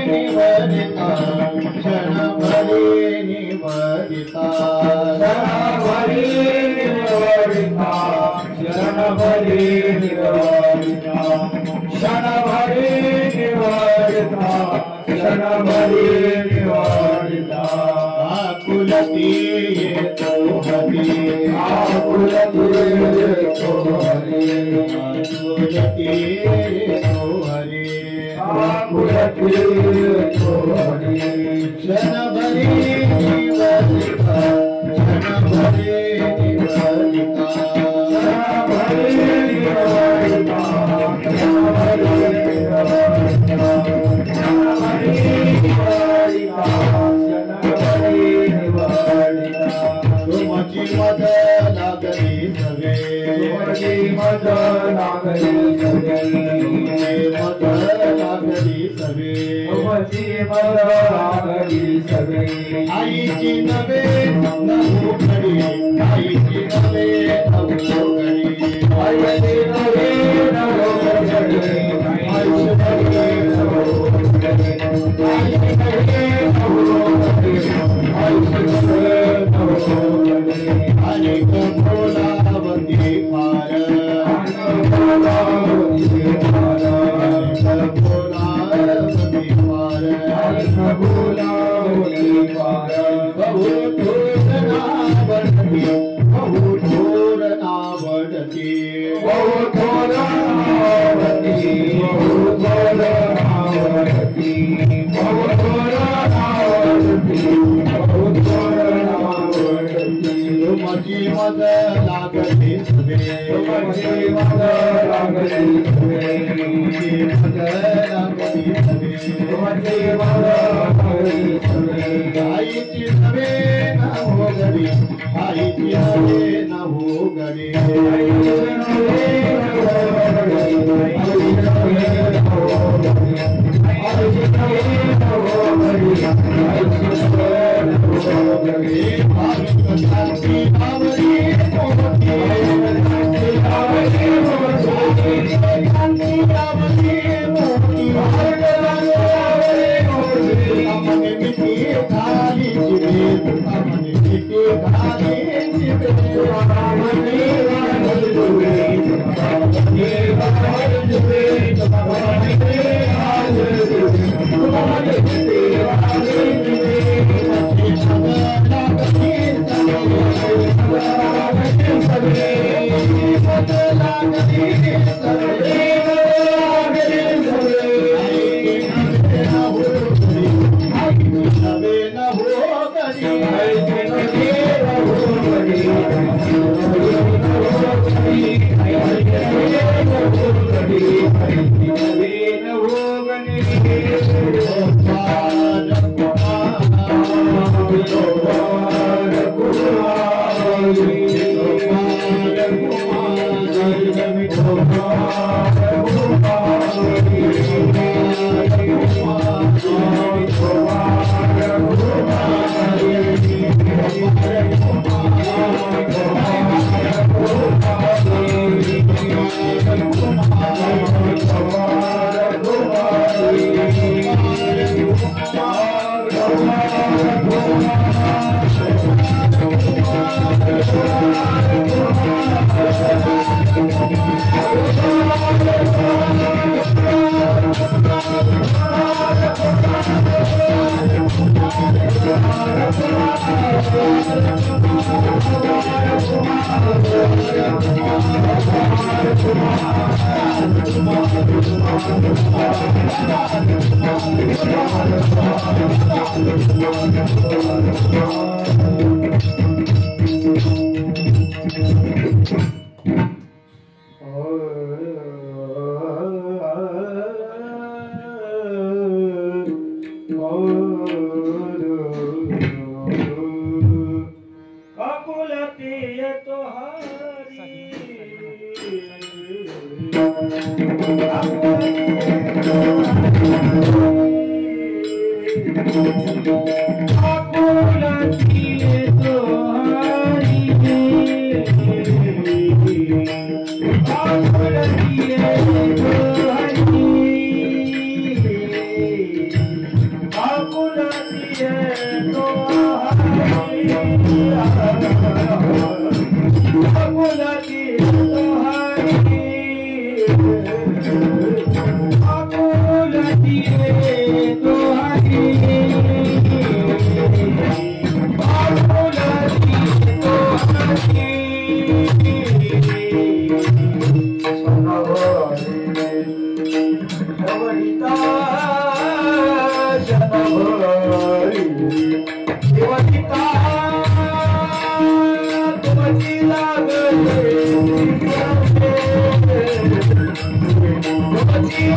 निवदिता क्षण भरी निवदिता क्षण भरी निवदिता क्षण भरी निवदिता क्षण भरी निवदिता क्षण भरी निवदिता आकुलती ये तो हरि आकुलती ये तो हरि आकुलती ये तो हरि आकुलती ये तो हरि क्षण भरी निवदिता क्षण भरी निवदिता क्षण भरी निवदिता क्षण भरी निवदिता क्षण भरी निवदिता तुमची मद लागली सवे तुमची मद लागली सवे मद लागली सवे तुमची मद लागली सवे आईची नवे नवो घडी आईची नवे नवो घडी आईची नवे नवो घडी आईची नवे नवो घडी आईची नवे नवो घडी आईची नवे अनेक बोलावती पार अनेक बोलावती पार अनेक बोलावती पार अनेक बोलावती पार बहु थोर नावडती बहु थोर नावडती बहु थोर नावडती बहु थोर नावडती बहु थोर नावडती बहु थोर तुमची मद लागली सवे तुमची मद लागली सवे तुमची मद लागली सवे तुमची मद लागली सवे आईची नवे नवो घडी आईची नवे नवो घडी आईची नवे नवो घडी आईची नवे नवो घडी आईची नवे नवो घडी आईची नवे नवो घडी भाविक शांती आवरी मोठी शांती आवरी मोठी शांती आवरी मोठी आवरी मोठी अमने मिठी खाली जिवे अमने मिठी खाली जिवे अमने वाली जुवे अमने वाली जुवे अमने वाली जुवे अमने मिठी वाली जुवे शनभरी देवनिता तुमची लागले तुमची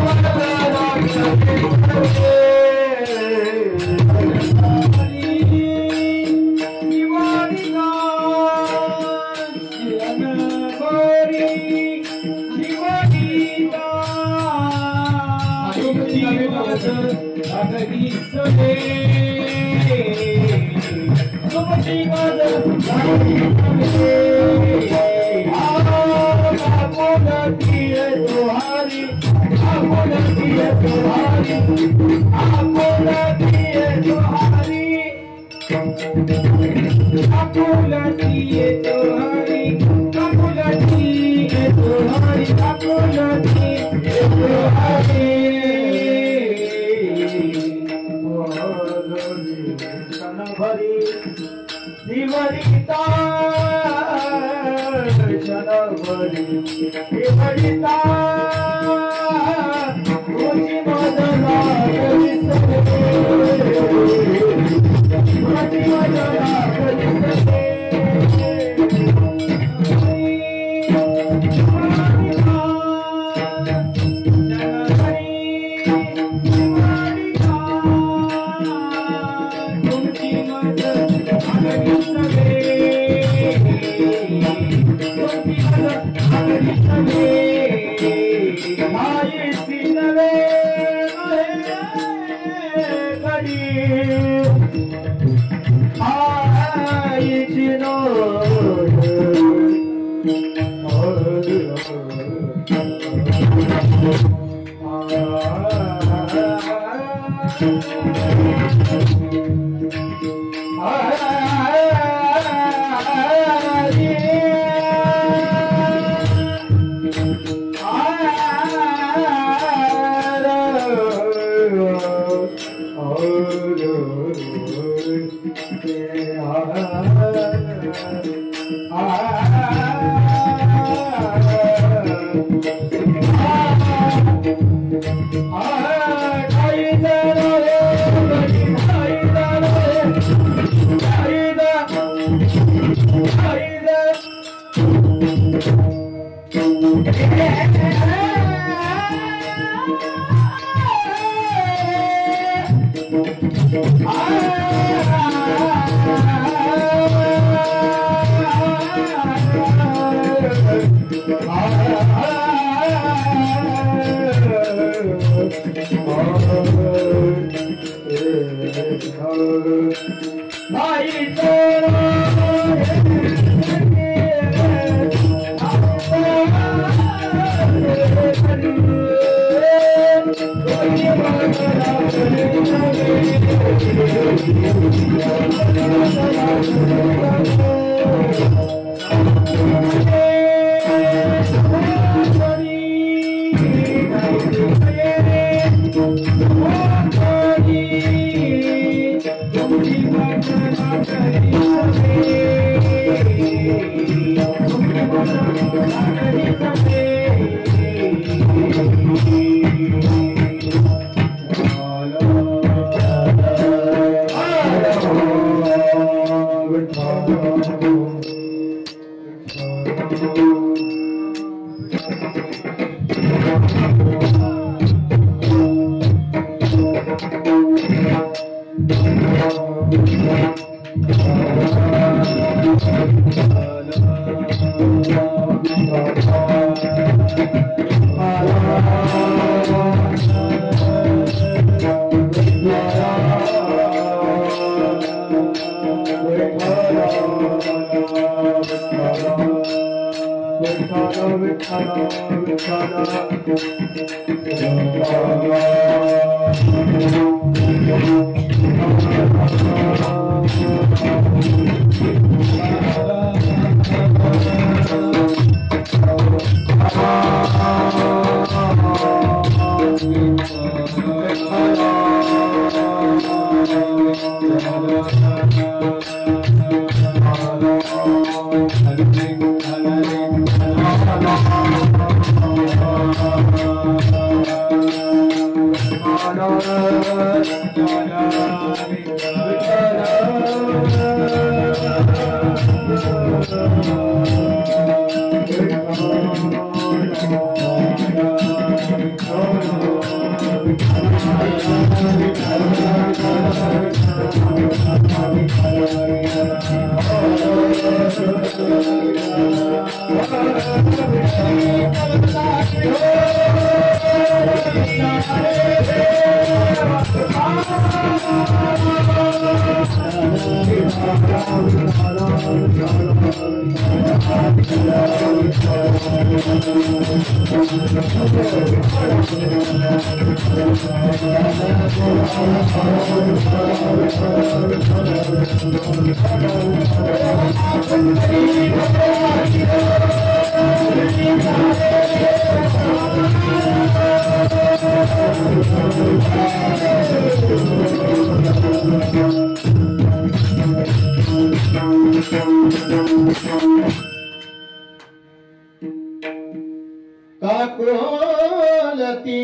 काकुलती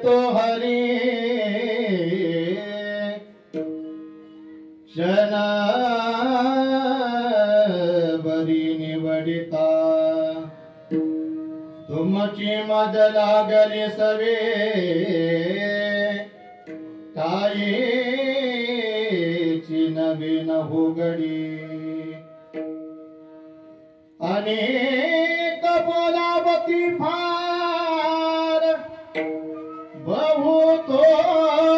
तो हरी क्षणा बरी निवडिता तुमची मद लागली सवे ताईची नवीन हुगडी अनेक बोलावती फार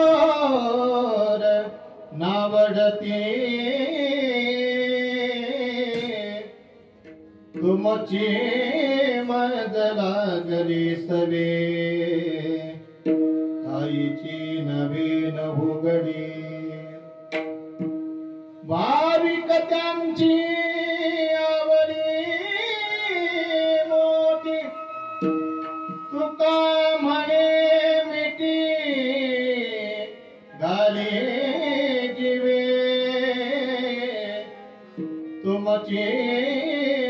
बहुतोर नावडती तुमची मज लागली सवे आईची नवीन हुगडी भाविक त्यांची आवडी मोठी तुका म्हणे मिठी गाली जीवे तुमची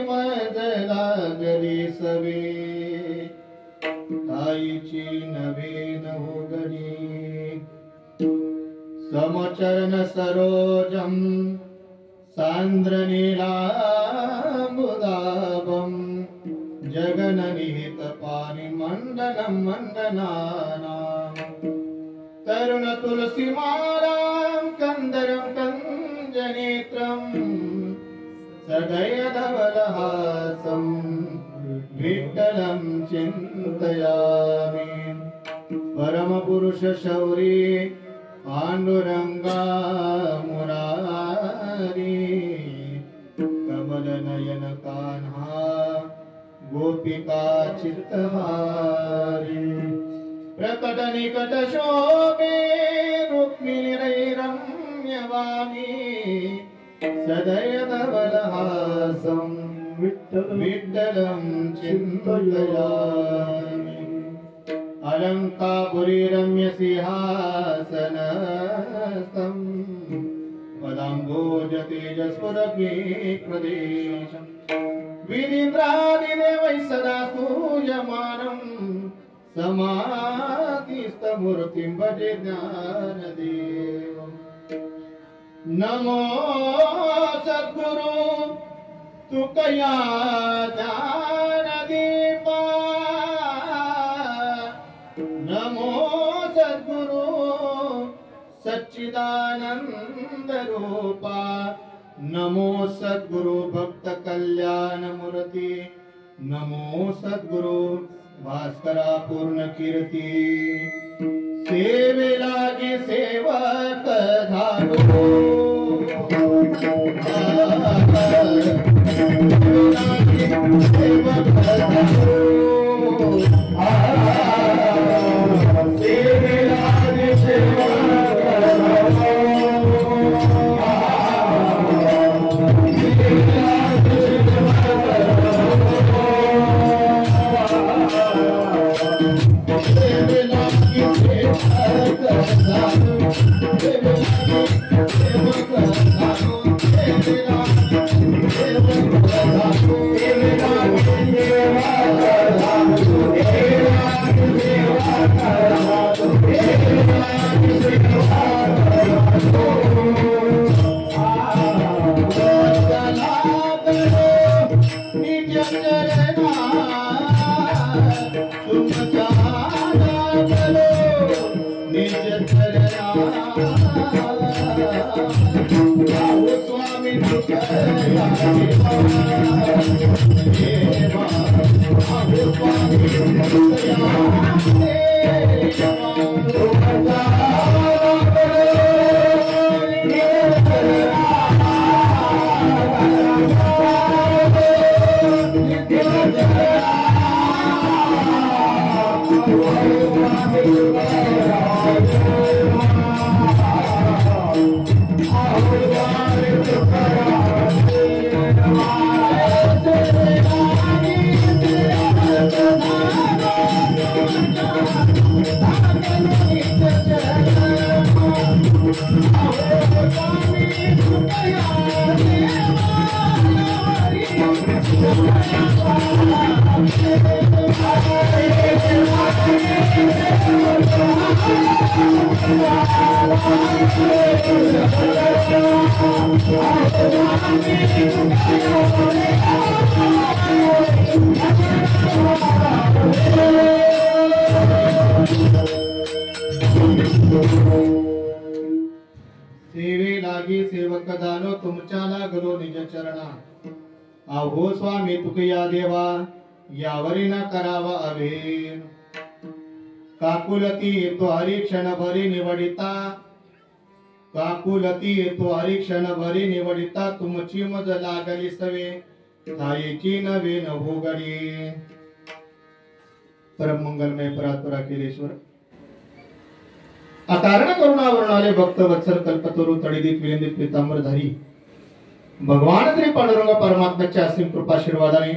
मज लागली सवे आईची नवीन हुगडी समचरण सरोजम सांद्र नीलांबुदाभं जगननिहित पानि मंडनं मंडनानां तरुण तुलसी मालां कंदरं कंजनेत्रं सदय धवलहासं विठ्ठलं चिन्तयामि परम पुरुष शौरी पांडुरंगा मुरारी कमल नयन कान्हा गोपिका चित्तहारी प्रकट निकट शोभे रुक्मिणी रम्यवाणी सदय धवलहासं विठ्ठलं चिन्तयामि अलंकापुरी रम्य सिंहासनस्थं पदाम्बोज तेजस्फुरपि प्रदेशं विनिद्रादिदेवैः सदा स्तूयमानं समाधिस्थमूर्तिं भजे ज्ञानदेवम् नमो सद्गुरु तुकया ज्ञानदीपा नमो सद्गुरु सच्चिदानंद रूपा नमो सद्गुरु भक्त कल्याण मूर्ति नमो सद्गुरु भास्करा पूर्ण कीर्ती सेवे लागे सेवक धारो सेवक धारो स्वामी तुकया देवा स्वामी सेवे लागी सेवक दानो तुमच्याला गुरु निज चरणा अहो स्वामी तुकया देवा यावरी न करावा अभेर काकुलती येतो हरी क्षण भरी निवडिता काकुलती येतो हरी क्षण भरी निवडिता तुमची मज लागली सवे थाईची नवे न भोगडी परम मंगलमय परात्परा केलेश्वर अकारण करुणावरणाले भक्त वत्सल कल्पतरु तडिदित विलिंदित पीतांबरधारी भगवान श्री पांडुरंग परमात्म्याच्या असीम कृपाशीर्वादाने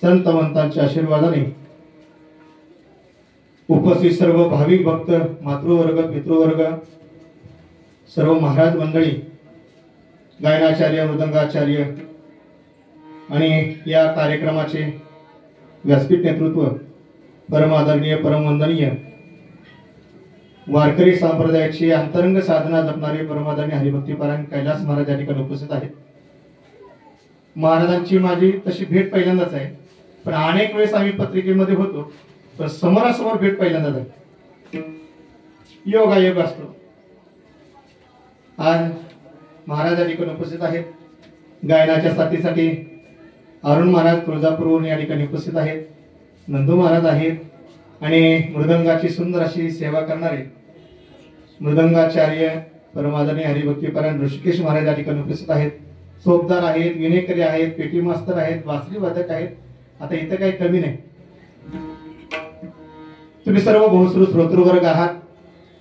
संतवंतांच्या आशीर्वादाने उपस्थित सर्व भाविक भक्त मातृवर्ग पितृवर्ग सर्व महाराज मंडळी गायनाचार्य मृदंगाचार्य आणि या कार्यक्रमाचे व्यासपीठ नेतृत्व परम आदरणीय परम वंदनीय वारकरी संप्रदायाची अंतरंग साधना जपणारे परमादरणीय हरिभक्तीपरायण कैलास महाराज या ठिकाणी उपस्थित आहेत. महाराजांची माझी तशी भेट पहिल्यांदाच आहे, पण अनेक वेळेस आम्ही पत्रिकेमध्ये होतो, पण समोरासमोर भेट पहिल्यांदाच आहे. योगायोग असतो. आज महाराज या ठिकाणी उपस्थित आहेत. गायनाच्या साथीसाठी अरुण महाराज तुळजापूरवरून या ठिकाणी उपस्थित आहेत. नंदू महाराज आहेत आणि मृदंगाची सुंदर अशी सेवा करणारे मृदंगाचार्य परमादरणीय हरिभक्तीपरायण ऋषिकेश महाराज या ठिकाणी उपस्थित आहेत. सोपदार आहेत, विनेकरी आहेत, पेटी मास्तर आहेत, बासरी वादक आहेत. आता इथं काही कमी नाही. तुम्ही सर्व बहुश्रू श्रोतृवर्ग आहात.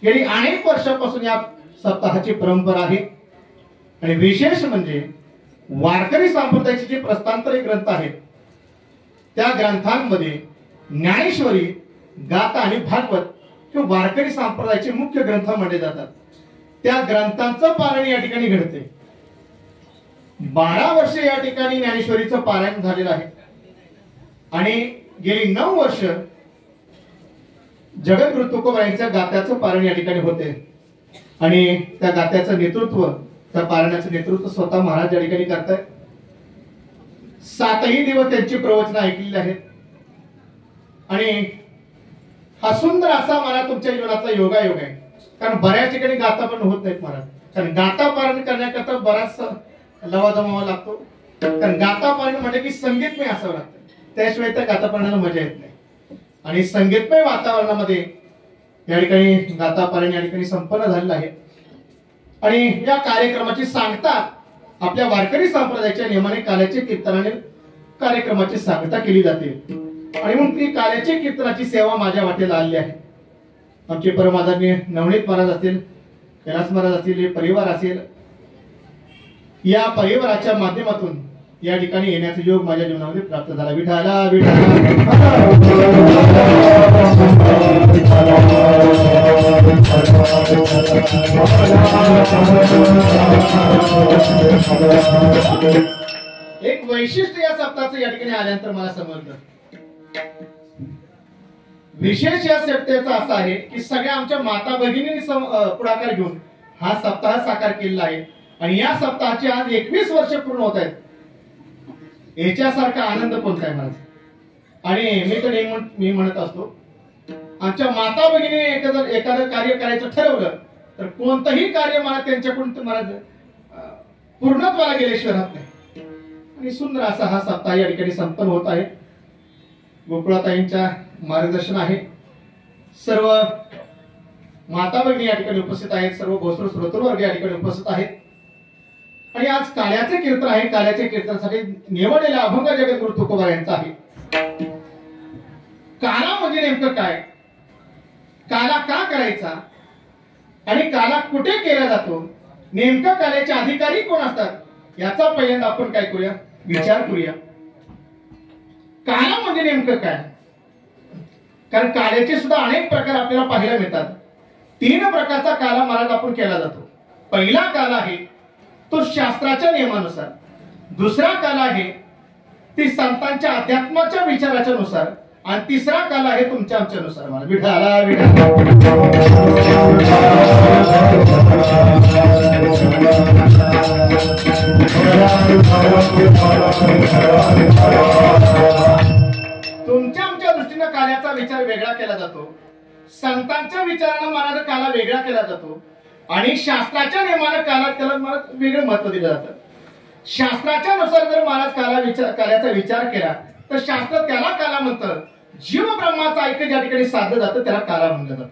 गेली अनेक वर्षापासून या सप्ताहाची परंपरा आहे आणि विशेष म्हणजे वारकरी संप्रदायाचे जे प्रस्थांतरी ग्रंथ आहेत त्या ग्रंथांमध्ये ज्ञानेश्वरी, गाथा आणि भागवत हे वारकरी संप्रदायाचे मुख्य ग्रंथ मानले जातात. त्या ग्रंथांचं पारायण या ठिकाणी घडते. 12 वर्षे या ठिकाणी ज्ञानेश्वरीचं पारायण झालेलं आहे आणि गेली 9 वर्ष जगद्गुरु तुकोबारायांच्या गाथ्याचं पारायण या ठिकाणी होते आणि त्या गाथ्याचं नेतृत्व, त्या पारायणाचं नेतृत्व स्वतः महाराज या ठिकाणी करतायत. 7ही दिवस त्यांची प्रवचनं ऐकलेली आहेत आणि हा सुंदर असा मला तुमच्या जीवनातला योगायोग आहे. कारण बऱ्याच ठिकाणी गाथा पण होत नाहीत महाराज. कारण गाथा पारायण करण्याकरता बराच लवा जमावा लागतो. कारण गाथा पारायण म्हणजे की संगीतमय असावं लागतं, त्याशिवाय त्या गाथा पारायणाला मजा येत नाही. आणि संगीतमय वातावरणामध्ये या ठिकाणी गाथा पारायण या ठिकाणी संपन्न झालेलं आहे आणि या कार्यक्रमाची सांगता आपल्या वारकरी संप्रदायाच्या नियमाने काल्याचे कीर्तनाने कार्यक्रमाची सांगता केली जाते आणि म्हणून ती काल्याचे कीर्तनाची सेवा माझ्या वाटेला आली आहे. आमचे परम आदरणीय नवनीत महाराज असतील, कैलास महाराज असतील, हे परिवार असेल, या परिवाराच्या माध्यमातून या ठिकाणी येण्याचा योग माझ्या जीवनामध्ये प्राप्त झाला. विठाला एक वैशिष्ट्य या सप्ताहाचं या ठिकाणी आल्यानंतर मला समजलं. विशेष या सप्ताहाचा असा आहे की सगळ्या आमच्या माता भगिनींनी पुढाकार घेऊन हा सप्ताह साकार केलेला आहे आणि या सप्ताहाचे आज 21 वर्ष पूर्ण होत आहेत. याच्यासारखा आनंद कोणता आहे माझा. आणि मी तर मी म्हणत असतो, आमच्या माता भगिनीने एखादं कार्य करायचं ठरवलं तर कोणतंही कार्य मला त्यांच्याकडून तुम्हाला पूर्णत्वाला गेल्याशिवाय राहत नाही. आणि सुंदर असा हा सप्ताह या ठिकाणी संपन्न होत आहे. गोकुळाताईंच्या मार्गदर्शन आहे. सर्व माता भगिनी या ठिकाणी उपस्थित आहेत. सर्व भोसर श्रोतृवर्ग या ठिकाणी उपस्थित आहेत. आणि आज काल्याचे कीर्तन आहे. काल्याच्या कीर्तनासाठी निवडलेला अभंग जगद्गुरु तुकोबा यांचा आहे. काला म्हणजे नेमकं काय, काला का करायचा आणि काला कुठे केला जातो, नेमकं काल्याचे अधिकारी कोण असतात, याचा पहिल्यांदा आपण काय करूया, विचार करूया. काला म्हणजे नेमकं काय, कारण काल्याचे सुद्धा अनेक प्रकार आपल्याला पाहायला मिळतात. 3 प्रकारचा काला महाराज आपण केला जातो. पहिला काला आहे तो शास्त्राच्या नियमानुसार. दुसरा काला आहे ती संतांच्या अध्यात्माच्या विचाराच्या नुसार. आणि तिसरा काला आहे तुमच्या आमच्या नुसार. मला विठाला तुमच्या आमच्या दृष्टीने काल्याचा विचार वेगळा केला जातो. संतांच्या विचारानं महाराज काला वेगळा केला जातो. आणि शास्त्राच्या नियमानं काला त्याला वेगळं महत्व दिलं जातं. शास्त्राच्या नुसार जर महाराज काल्याचा विचार केला तर शास्त्र त्याला काला म्हणतं. जीव ब्रह्माचं ऐक्य ज्या ठिकाणी साधलं जातं त्याला काला म्हणलं जातं.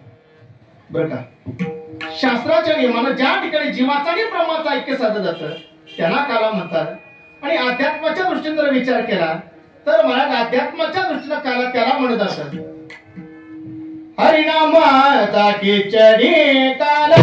बरं का, शास्त्राच्या नियमानं ज्या ठिकाणी जीवाचं आणि ब्रह्माचं ऐक्य साधलं जातं त्याला काला म्हणतात. आणि अध्यात्माच्या दृष्टीने जर विचार केला तर महाराज अध्यात्माच्या दृष्टीने काला त्याला म्हणत जातं. हरिनामाचा खिचडी काला,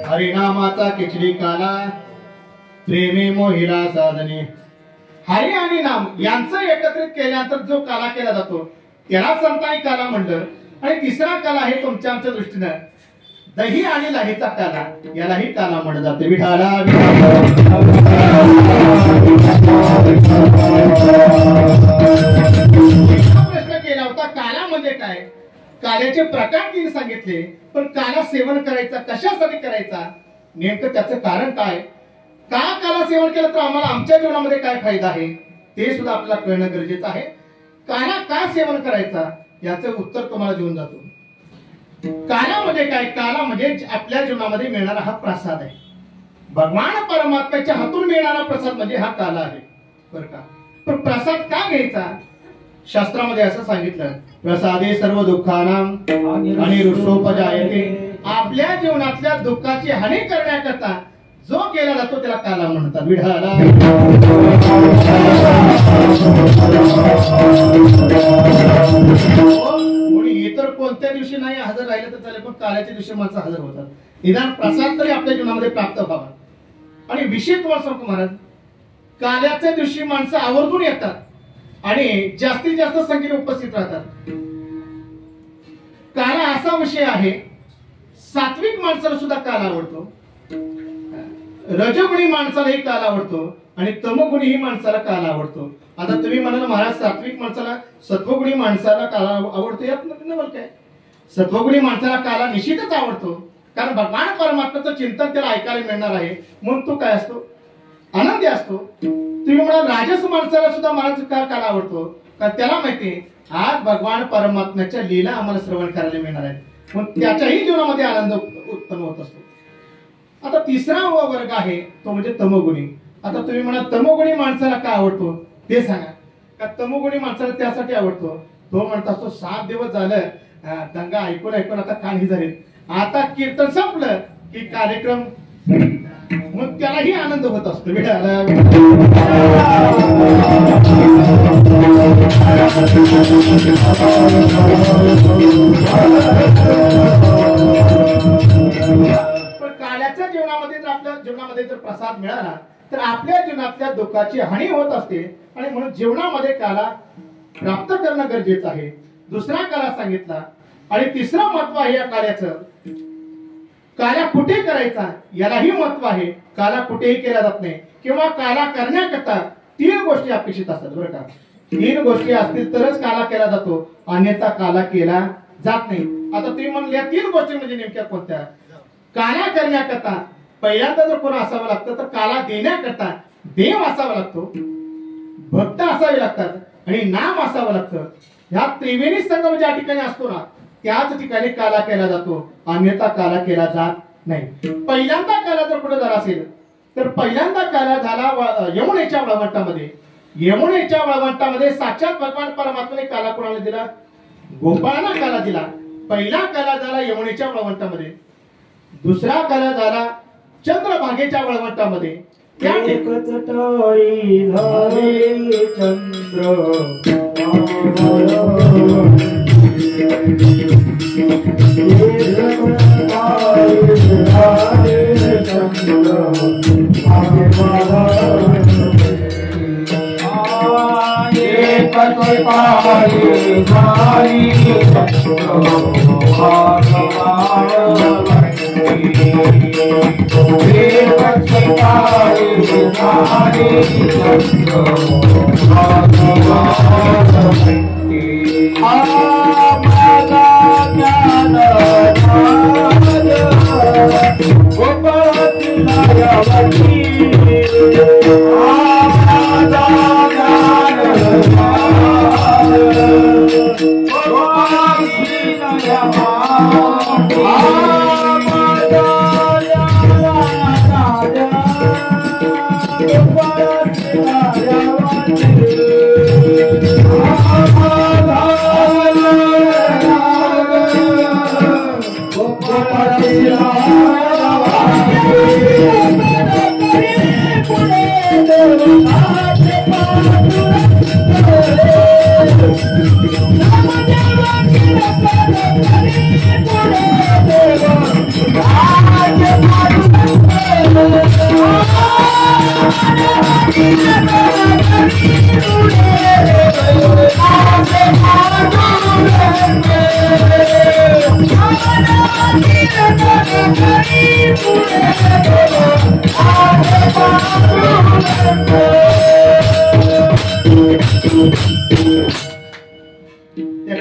हरिनामाचा खिचडी काला, प्रेमे मोहिला साधने. हरी आणि नाम यांचं एकत्रित केल्यानंतर जो काला केला जातो त्याला संतांनी काला म्हणलं. आणि तिसरा काला आहे तुमच्या आमच्या दृष्टीनं दही आणि लाहीचा काला, यालाही काला म्हणलं जाते. विठाला प्रश्न केला होता काला म्हणजे काय, काल्याचे प्रकार 3 सांगितले. पण काला सेवन करायचा कशासाठी करायचा, नेमकं त्याचं कारण काय, का काला सेवन केलं तर आम्हाला आमच्या जीवनामध्ये काय फायदा आहे ते सुद्धा आपल्याला कळणं गरजेचं आहे. काला का सेवन करायचा याचं उत्तर तुम्हाला देऊन जातो. काला म्हणजे काय, काला म्हणजे आपल्या जीवनामध्ये मिळणारा हा प्रसाद आहे. भगवान परमात्म्याच्या हातून मिळणारा प्रसाद म्हणजे हा काला आहे. बरं का, पण प्रसाद का घ्यायचा, शास्त्रामध्ये असं सांगितलं, प्रसादे सर्व दुःखानां अनिरुषोपजायते. आपल्या जीवनातल्या दुःखाची हानी करण्याकरता जो केला जातो त्याला काला म्हणतात. विढाला कोणी इतर कोणत्या दिवशी नाही हजर राहिलं तर चालेल, पण काल्याच्या दिवशी माणसं हजर होतात. निदान प्रसाद तरी आपल्या जीवनामध्ये प्राप्त व्हावा. आणि विषय तुम्हाला सांगतो महाराज, काल्याच्या दिवशी माणसं आवर्जून येतात आणि जास्तीत जास्त संख्येने उपस्थित राहतात. काला असा विषय आहे, सात्विक माणसाला सुद्धा काल आवडतो, रजगुणी माणसालाही काल आवडतो आणि तमगुणी ही माणसाला काल आवडतो. आता तुम्ही म्हणाल महाराज सात्विक माणसाला सत्वगुणी माणसाला काला आवडतो, यात नवल काय, सत्वगुणी माणसाला काला निश्चितच आवडतो. कारण भगवान परमात्म्याचं चिंतन त्याला ऐकायला मिळणार आहे म्हणून तो काय असतो, आनंदी असतो. तुम्ही म्हणाल राजस माणसाला सुद्धा महाराज का काला आवडतो, कारण त्याला माहिती आज भगवान परमात्म्याच्या लीला आम्हाला श्रवण करायला मिळणार आहे म्हणून त्याच्याही जीवनामध्ये आनंद उत्पन्न होत असतो. पण काला म्हणजे नेमकं काय, काला म्हणजे आपल्या जीवनातल्या दुःखाची हानी करण्याकरता जो केला जातो त्याला काला म्हणतात. विठाला आता तिसरा वर्ग आहे तो म्हणजे तमोगुणी. आता तुम्ही म्हणा तमोगुणी माणसाला का आवडतो ते सांगा. का तमोगुणी माणसाला त्यासाठी आवडतो, तो म्हणत असतो 7 दिवस झालं दंगा ऐकून ऐकून आता कानही झाले, आता कीर्तन संपलं की कार्यक्रम, मग त्यालाही आनंद होत असतो. पण काल्याच्या जीवनामध्ये जर आपल्या जीवनामध्ये जर प्रसाद मिळाला तर आपल्या जीवनातल्या दुःखाची हानी होत असते, आणि म्हणून जीवनामध्ये काला प्राप्त करणं गरजेचं आहे. दुसरा काला सांगितला. आणि तिसरं महत्व आहे या काल्याचं, काला कुठे करायचा यालाही महत्व आहे. काला कुठेही केला जात नाही, किंवा काला करण्याकरता 3 गोष्टी अपेक्षित असतात बरं का. 3 गोष्टी असतील तरच काला केला जातो, अन्यथा काला केला जात नाही. आता तुम्ही म्हणल्या 3 गोष्टी म्हणजे नेमक्या कोणत्या? काला करण्याकरता पहिल्यांदा जर कोण असावं लागतं तर काला देण्याकरता देव असावा लागतो, भक्त असावे लागतात, आणि नाम असावं लागतं. ह्या त्रिवेणी संगम ज्या ठिकाणी असतो ना त्याच ठिकाणी काला केला जातो, अन्यथा काला केला जात नाही. पहिल्यांदा काला जर कुठे झाला असेल तर पहिल्यांदा काला झाला यमुनेच्या वळवंटामध्ये. यमुनेच्या वळवंटामध्ये साक्षात भगवान परमात्म्याने काला कोणाला दिला? गोपाळांना काला दिला. पहिला काला झाला यमुनेच्या वळवंटामध्ये. दुसरा काला झाला चंद्रभागेच्या वळवंटामध्ये. त्या एकचटाई झाले चंद्र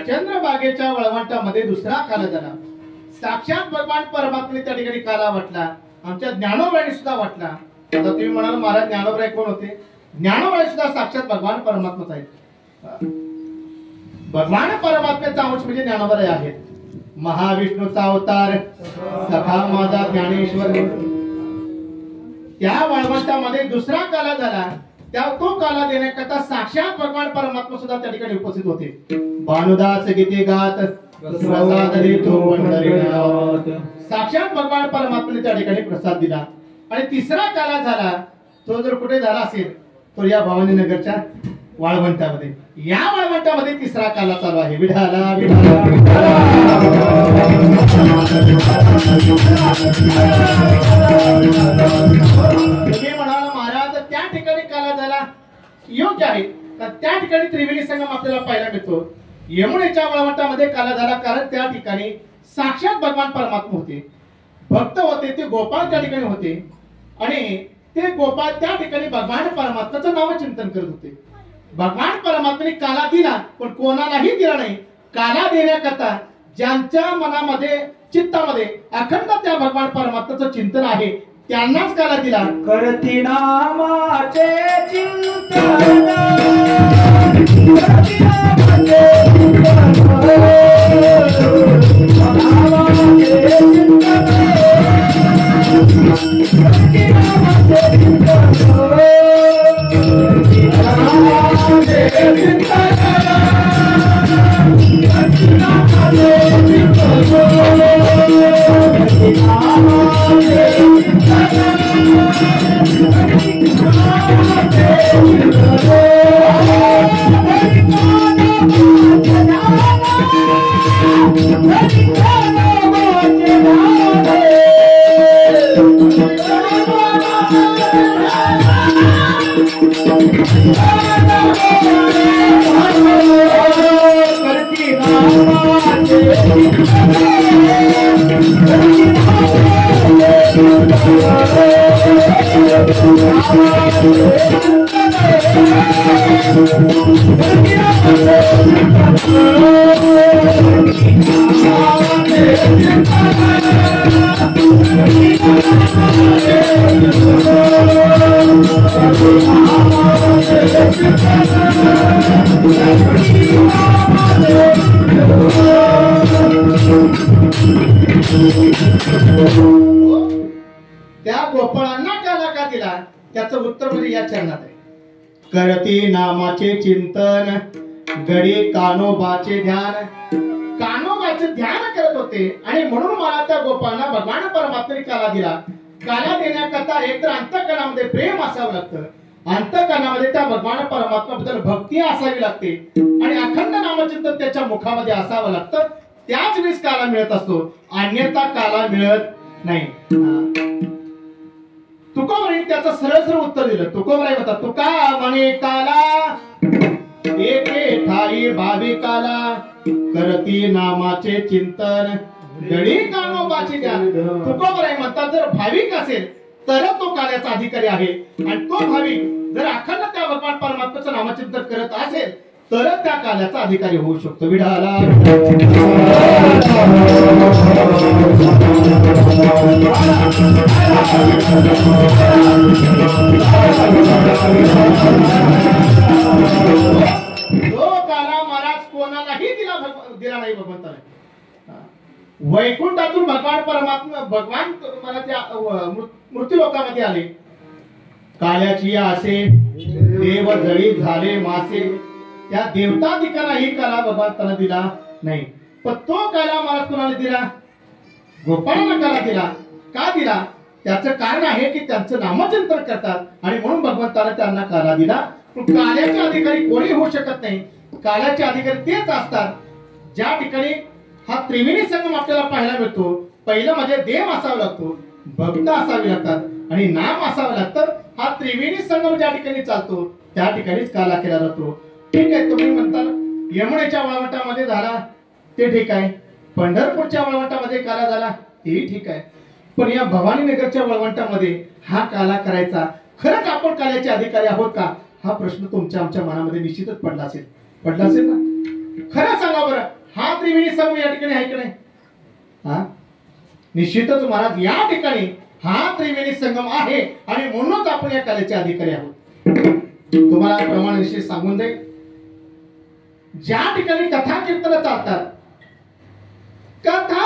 चंद्रभागेच्या वळवंटामध्ये दुसरा काला झाला. साक्षात भगवान परमात्म्याने त्या ठिकाणी काला वाटला. आमच्या ज्ञानोबाने सुद्धा वाटला. आता तुम्ही म्हणाल महाराज ज्ञानोबा कोण होते? ज्ञानोबा सुद्धा साक्षात भगवान परमात्माच आहेत. भगवान परमात्म्याचा अंश म्हणजे ज्ञानोबा आहेत. महाविष्णूचा अवतार सखा माझा ज्ञानेश्वर. त्या वळवंटामध्ये दुसरा काला झाला. त्या तो काला देण्याकरता साक्षात भगवान परमात्मा सुद्धा त्या ठिकाणी उपस्थित होते. भानुदास गीते गात प्रसाद देतो पंढरीनाथ. साक्षात भगवान परमात्म्याने त्या ठिकाणी प्रसाद दिला. आणि तिसरा काला झाला तो जर कुठे झाला असेल तर या भवानी नगरच्या वाळवंटामध्ये. या वाळवंटामध्ये तिसरा काला चालू आहे. विठाला विठाला तुम्ही म्हणाला महाराज त्या ठिकाणी काला झाला योग्य आहे. तर त्या ठिकाणी त्रिवेणी संगम आपल्याला पाहायला मिळतो. यमुनेच्या वळवंटामध्ये काला झाला कारण त्या ठिकाणी साक्षात भगवान परमात्मा होते, भक्त होते, ते गोपाळ त्या ठिकाणी होते. आणि ते गोपाळ त्या ठिकाणी भगवान परमात्म्याचं नामचिंतन करत होते. भगवान परमात्म्याने काला दिला पण कोणालाही दिला नाही. काला देण्याकरता ज्यांच्या मनामध्ये चित्तामध्ये अखंड त्या भगवान परमात्म्याचं चिंतन आहे त्यांनाच काला दिला. करती नामाचे चिंतन त्या गोपाळांना काला का दिला त्याचं उत्तर म्हणजे या चरणात आहे. करती नामाचे चिंतन गडी कानोबाचे ध्यान. कानोबाचे ध्यान करत होते आणि म्हणून मला त्या गोपाळांना भगवान परमात्म्याने काला दिला. काला देण्याकरता एक तर अंतःकरणामध्ये प्रेम असावं लागतं, अंतःकरणामध्ये त्या भगवान परमात्म्याबद्दल भक्ती असावी लागते आणि अखंड नामचिंतन त्याच्या मुखामध्ये असावं लागतं. त्याच वेळेस काला मिळत असतो, अन्यथा काला मिळत नाही. तुकोबराने त्याचं सरळ सरळ उत्तर दिलं. तुकोबराय म्हणतात, तुका म्हणे काला एके ठाई भाविकाला करती नामाचे चिंतन गडी कानोबाचे ध्यान. तुकोबराय म्हणतात, जर भाविक असेल तर तो काल्याचा अधिकारी आहे आणि तो भाविक जर अखंड त्या भगवान परमात्म्याचं नामचिंतन करत असेल तर त्या काल्याचा अधिकारी होऊ शकतो. विढाला तो काला महाराज कोणालाही दिला नाही भगवंताने. वैकुंठातून भगवान परमात्मा भगवान मला त्या मृत्यू लोकांमध्ये आले. काल्याची आसे देव जळी झाले मासे. त्या देवताधिकांना ही काला भगवंताला दिला नाही, पण तो काला मला कोणाला दिला? गोपाळांना काला दिला. का दिला? त्याचं कारण आहे की त्यांचं नामचिंतन करतात आणि म्हणून भगवंताला त्यांना काला दिला. पण काल्याचे अधिकारी कोणी होऊ शकत नाही. काल्याचे अधिकारी तेच असतात ज्या ठिकाणी हा त्रिवेणी संगम आपल्याला पाहायला मिळतो. पहिलं म्हणजे देव असावा लागतो, भक्त असावे लागतात आणि नाम असावं लागतं. हा त्रिवेणी संगम ज्या ठिकाणी चालतो त्या ठिकाणीच काला केला जातो. ठीक आहे, तुम्ही म्हणता यमुनेच्या वळवटामध्ये झाला ते ठीक आहे, पंढरपूरच्या वळवटामध्ये काला झाला तेही ठीक आहे, पण या भवानीनगरच्या वळवटामध्ये हा काला करायचा, खरंच आपण काल्याचे अधिकारी आहोत का? हा प्रश्न तुमच्या आमच्या मनामध्ये निश्चितच पडला असेल ना. खरं सांगा बरं, हा त्रिवेणी संगम या ठिकाणी आहे की नाही? हा निश्चितच महाराज, या ठिकाणी हा त्रिवेणी संगम आहे आणि म्हणूनच आपण या काल्याचे अधिकारी आहोत. तुम्हाला प्रमाण विषय सांगून जाईल. ज्या ठिकाणी कथा कीर्तन चालतात, कथा